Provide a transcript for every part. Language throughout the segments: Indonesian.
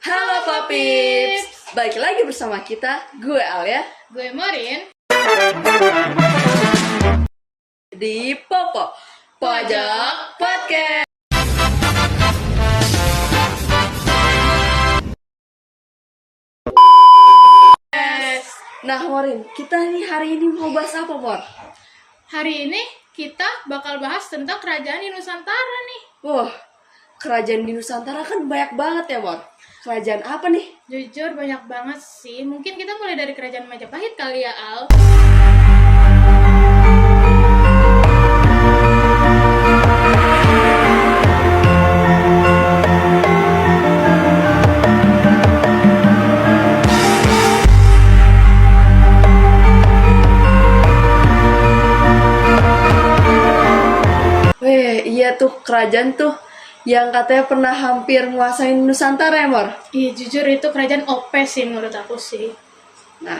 Halo Papips, balik lagi bersama kita, gue Alia Gue Morin di Popo Pojok Podcast. Nah Morin, kita nih hari ini mau bahas apa Mor? Hari ini kita bakal bahas tentang kerajaan di Nusantara nih. Wah, kerajaan di Nusantara kan banyak banget ya Mor. Kerajaan apa nih? Jujur banyak banget sih. Mungkin kita mulai dari kerajaan Majapahit kali ya, Al. Iya tuh kerajaan tuh yang katanya pernah hampir nguasain Nusantara ya Mor. Iya, jujur itu kerajaan OP sih menurut aku sih. Nah,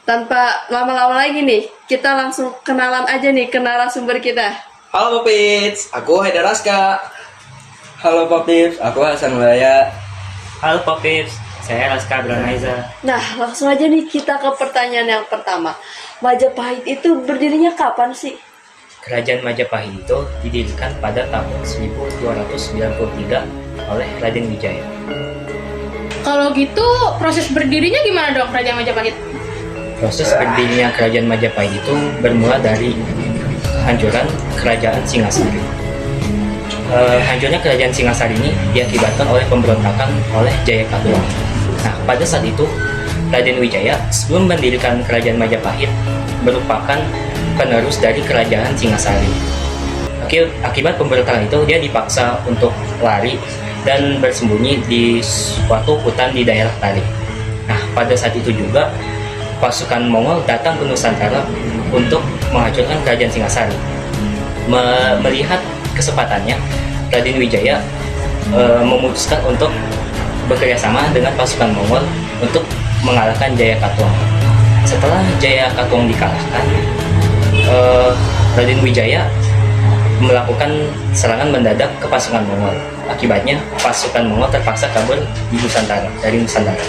tanpa lama-lama lagi nih, kita langsung kenalan aja nih ke narasumber kita. Halo Papips, aku Haidar Raska. Halo Papips, aku Hasan Mulaya. Halo Papips, saya Raska Branaiza. Nah, langsung aja nih kita ke pertanyaan yang pertama. Majapahit itu berdirinya kapan sih? Kerajaan Majapahit itu didirikan pada tahun 1293 oleh Raden Wijaya. Kalau gitu, proses berdirinya gimana dong kerajaan Majapahit? Proses berdirinya Kerajaan Majapahit itu bermula dari kehancuran Kerajaan Singasari. Hancurnya Kerajaan Singasari ini diakibatkan oleh pemberontakan oleh Jayakatua. Nah, pada saat itu Raden Wijaya sebelum mendirikan Kerajaan Majapahit merupakan penerus dari Kerajaan Singasari. Akibat pemberontakan itu dia dipaksa untuk lari dan bersembunyi di suatu hutan di daerah Tari. Nah, pada saat itu juga pasukan Mongol datang ke Nusantara untuk menghancurkan Kerajaan Singasari. Melihat kesempatannya, Raden Wijaya memutuskan untuk bekerjasama dengan pasukan Mongol untuk mengalahkan Jayakatua. Setelah Jayakatua dikalahkan, Raden Wijaya melakukan serangan mendadak ke pasukan Mongol. Akibatnya pasukan Mongol terpaksa kabur dari Nusantara.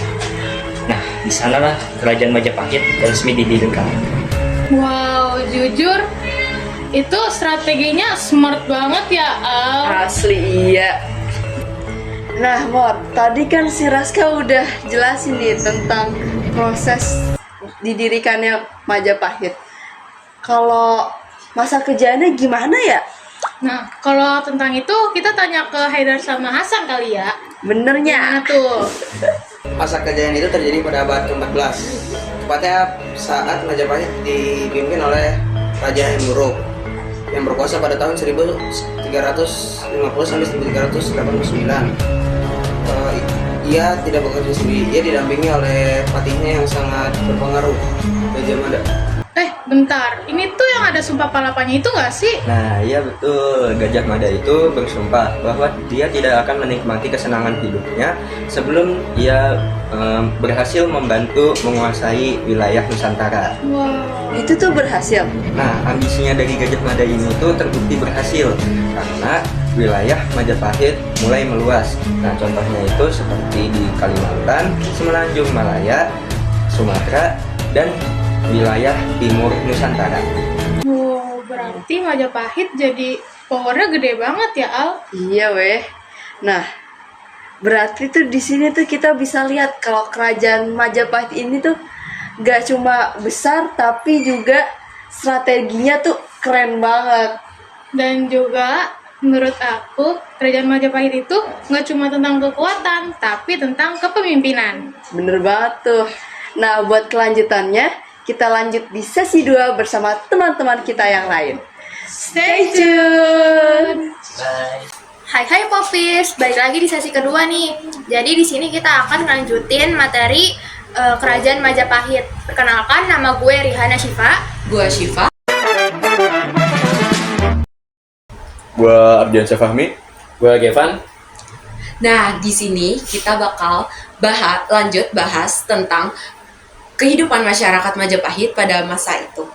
Nah, di sanalah Kerajaan Majapahit resmi didirikan. Wow, jujur itu strateginya smart banget ya, Al. Asli iya. Nah Mor, tadi kan si Raska udah jelasin nih tentang proses didirikannya Majapahit. Kalau masa kerjaannya gimana ya? Nah, kalau tentang itu kita tanya ke Haidar sama Hasan kali ya. Benernya? Gimana tuh? Masa kejayaan itu terjadi pada abad ke-14. Tepatnya saat Majapahit dipimpin oleh Raja Hemburuk yang berkuasa pada tahun 1350 sampai 1389. Ia tidak bekerja sendiri, ia didampingi oleh patihnya yang sangat berpengaruh, Gajah Mada. Bentar, ini tuh yang ada sumpah palapanya itu nggak sih? Nah, iya betul. Gajah Mada itu bersumpah bahwa dia tidak akan menikmati kesenangan hidupnya sebelum ia berhasil membantu menguasai wilayah Nusantara. Wow. Itu tuh berhasil. Nah, ambisinya dari Gajah Mada ini tuh terbukti berhasil karena wilayah Majapahit mulai meluas. Nah, contohnya itu seperti di Kalimantan, Semenanjung Malaya, Sumatera, dan wilayah timur Nusantara. Wow, berarti Majapahit jadi powernya gede banget ya, Al? Iya weh. Nah, berarti tuh di sini tuh kita bisa lihat kalau kerajaan Majapahit ini tuh gak cuma besar tapi juga strateginya tuh keren banget. Dan juga menurut aku kerajaan Majapahit itu nggak cuma tentang kekuatan, tapi tentang kepemimpinan. Bener banget tuh. Nah, buat kelanjutannya kita lanjut di sesi 2 bersama teman-teman kita yang lain. Stay tune. Bye. Hai Popis, balik lagi di sesi kedua nih. Jadi di sini kita akan lanjutin materi kerajaan Majapahit. Perkenalkan, nama gue Rihana Syifa. Gua Syifa. Gua Ardiansyah Fahmi. Gue Gevan. Nah, di sini kita bakal lanjut bahas tentang kehidupan masyarakat Majapahit pada masa itu.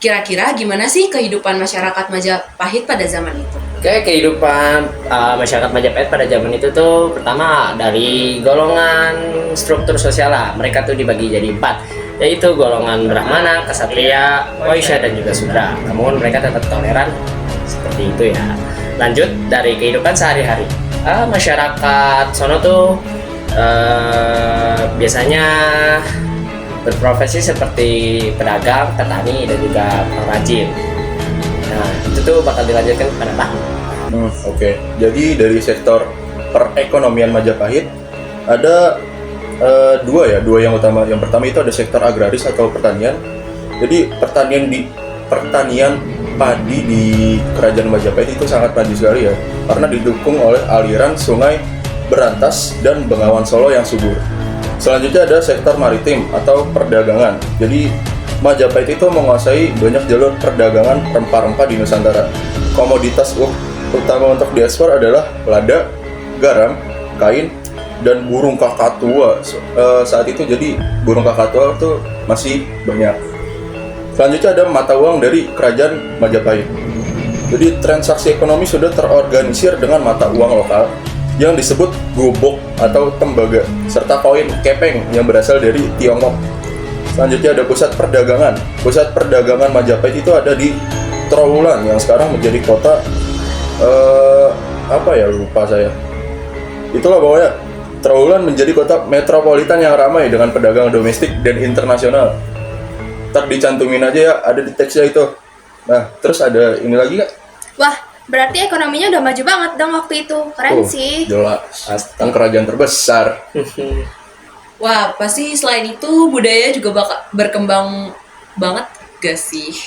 Kira-kira gimana sih kehidupan masyarakat Majapahit pada zaman itu? Oke, kehidupan masyarakat Majapahit pada zaman itu tuh pertama dari golongan struktur sosial lah. Mereka tuh dibagi jadi 4, yaitu golongan Brahmana, Ksatria, Waisya, dan juga Sudra. Namun mereka tetap toleran seperti itu ya. Lanjut dari kehidupan sehari-hari. Masyarakat sono tuh biasanya berprofesi seperti pedagang, petani, dan juga pengrajin. Nah, itu tuh bakal dilanjutkan kepada Pak. Oke. Jadi dari sektor perekonomian Majapahit ada dua yang utama. Yang pertama itu ada sektor agraris atau pertanian. Jadi pertanian padi di Kerajaan Majapahit itu sangat maju sekali ya, karena didukung oleh aliran sungai Berantas dan Bengawan Solo yang subur. Selanjutnya ada sektor maritim atau perdagangan. Jadi Majapahit itu menguasai banyak jalur perdagangan rempah-rempah di Nusantara. Komoditas utama untuk diekspor adalah lada, garam, kain, dan burung kakatua. Saat itu jadi burung kakatua itu masih banyak. Selanjutnya ada mata uang dari Kerajaan Majapahit. Jadi transaksi ekonomi sudah terorganisir dengan mata uang lokal yang disebut gobok atau tembaga, serta koin kepeng yang berasal dari Tiongkok. Selanjutnya ada pusat perdagangan. Pusat perdagangan Majapahit itu ada di Trowulan yang sekarang menjadi kota lupa saya. Itulah pokoknya Trowulan menjadi kota metropolitan yang ramai dengan pedagang domestik dan internasional. Ntar dicantumin aja ya, ada di teksnya itu. Nah, terus ada ini lagi nggak? Wah, berarti ekonominya udah maju banget dong waktu itu. Keren sih. Jelas, kan kerajaan terbesar. Wah, pasti selain itu budaya juga bakal berkembang banget gak sih?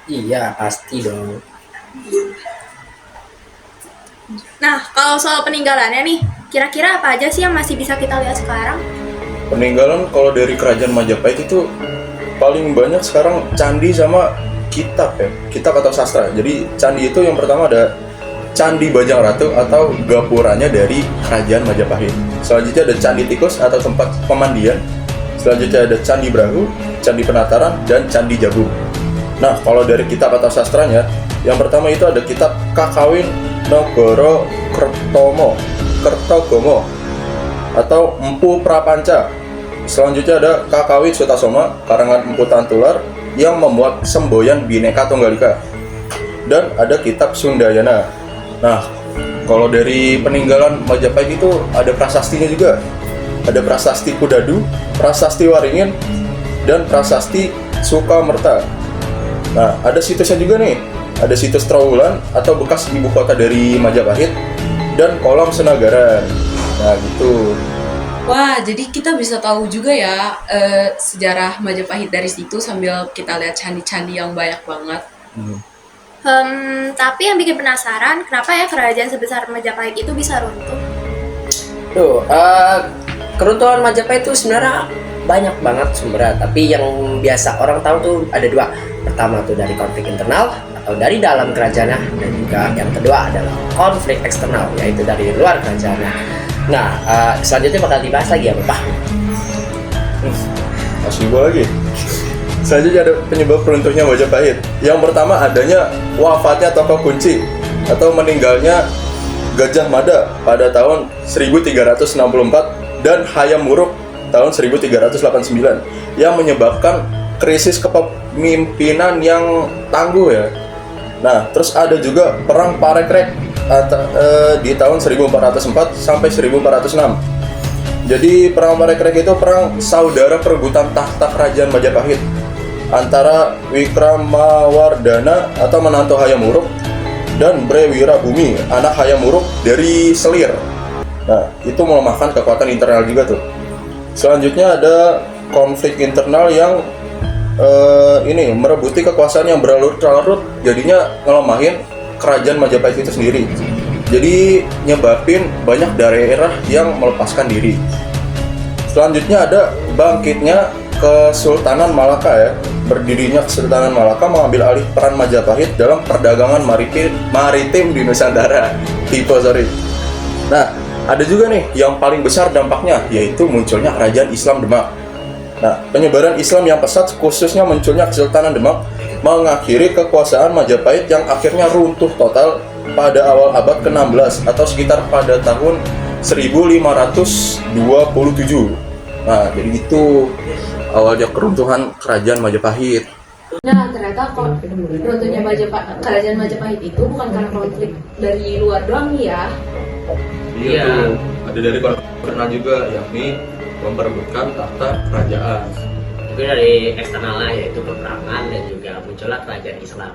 Iya, pasti dong. Nah, kalau soal peninggalannya nih, kira-kira apa aja sih yang masih bisa kita lihat sekarang? Peninggalan kalau dari Kerajaan Majapahit itu paling banyak sekarang candi sama kitab ya, kitab atau sastra. Jadi candi itu yang pertama ada Candi Bajang Ratu atau gapuranya dari Kerajaan Majapahit. Selanjutnya ada Candi Tikus atau tempat pemandian. Selanjutnya ada Candi Brahu, Candi Penataran, dan Candi Jagung. Nah, kalau dari kitab atau sastranya, yang pertama itu ada kitab Kakawin Nagara Kertogomo atau Empu Prapanca. Selanjutnya ada Kakawin Sutasoma karangan Empu Tantular yang memuat semboyan Bhinneka Tunggal Ika. Dan ada kitab Sundayana. Nah, kalau dari peninggalan Majapahit itu ada prasastinya juga. Ada prasasti Kudadu, prasasti Waringin, dan prasasti Sukamerta. Nah, ada situsnya juga nih. Ada situs Trowulan atau bekas ibu kota dari Majapahit dan Kolam Senagaran. Nah, gitu. Wah, jadi kita bisa tahu juga ya sejarah Majapahit dari situ sambil kita lihat candi-candi yang banyak banget. Tapi yang bikin penasaran, kenapa ya kerajaan sebesar Majapahit itu bisa runtuh? Keruntuhan Majapahit itu sebenarnya banyak banget sumbernya, tapi yang biasa orang tahu tuh ada 2. Pertama tuh dari konflik internal atau dari dalam kerajaannya, dan juga yang kedua adalah konflik eksternal, yaitu dari luar kerajaannya. Nah, selanjutnya bakal dibahas lagi ya Bapak. Masih gua lagi. Selanjutnya ada penyebab runtuhnya Majapahit. Yang pertama adanya wafatnya tokoh kunci atau meninggalnya Gajah Mada pada tahun 1364 dan Hayam Wuruk tahun 1389 yang menyebabkan krisis kepemimpinan yang tangguh ya. Nah, terus ada juga perang Parekrek di tahun 1404 sampai 1406. Jadi perang Parekrek itu perang saudara perebutan tahta kerajaan Majapahit antara Wikramawardhana atau menantu Hayam Wuruk dan Brewirabumi, anak Hayam Wuruk dari Selir. Nah, itu melemahkan kekuatan internal juga tuh. Selanjutnya ada konflik internal yang merebuti kekuasaan yang berlarut-larut, jadinya ngelemahin kerajaan Majapahit itu sendiri. Jadi nyebabin banyak daerah yang melepaskan diri. Selanjutnya ada bangkitnya Kesultanan Malaka ya. Berdirinya Kesultanan Malaka mengambil alih peran Majapahit dalam perdagangan maritim di Nusantara. Nah, ada juga nih yang paling besar dampaknya, yaitu munculnya Kerajaan Islam Demak. Nah, penyebaran Islam yang pesat khususnya munculnya Kesultanan Demak mengakhiri kekuasaan Majapahit yang akhirnya runtuh total pada awal abad ke-16 atau sekitar pada tahun 1527. Nah, jadi itu awalnya keruntuhan kerajaan Majapahit. Nah, ternyata kok runtuhnya kerajaan Majapahit itu bukan karena konflik dari luar doang nih ya. Iya tuh, ada dari konflik juga, yakni memperebutkan tahta kerajaan. Itu dari eksternalnya yaitu peperangan dan juga muncullah kerajaan Islam.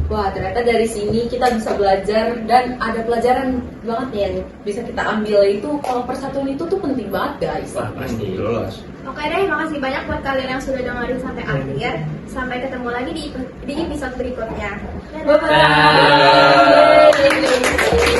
Wah, ternyata dari sini kita bisa belajar dan ada pelajaran banget nih yang bisa kita ambil itu kalau persatuan itu tuh penting banget, guys. Wah, pasti. Jelas. Oke deh, makasih banyak buat kalian yang sudah dengerin sampai akhir. Sampai ketemu lagi di episode berikutnya. Dadah. Bye-bye.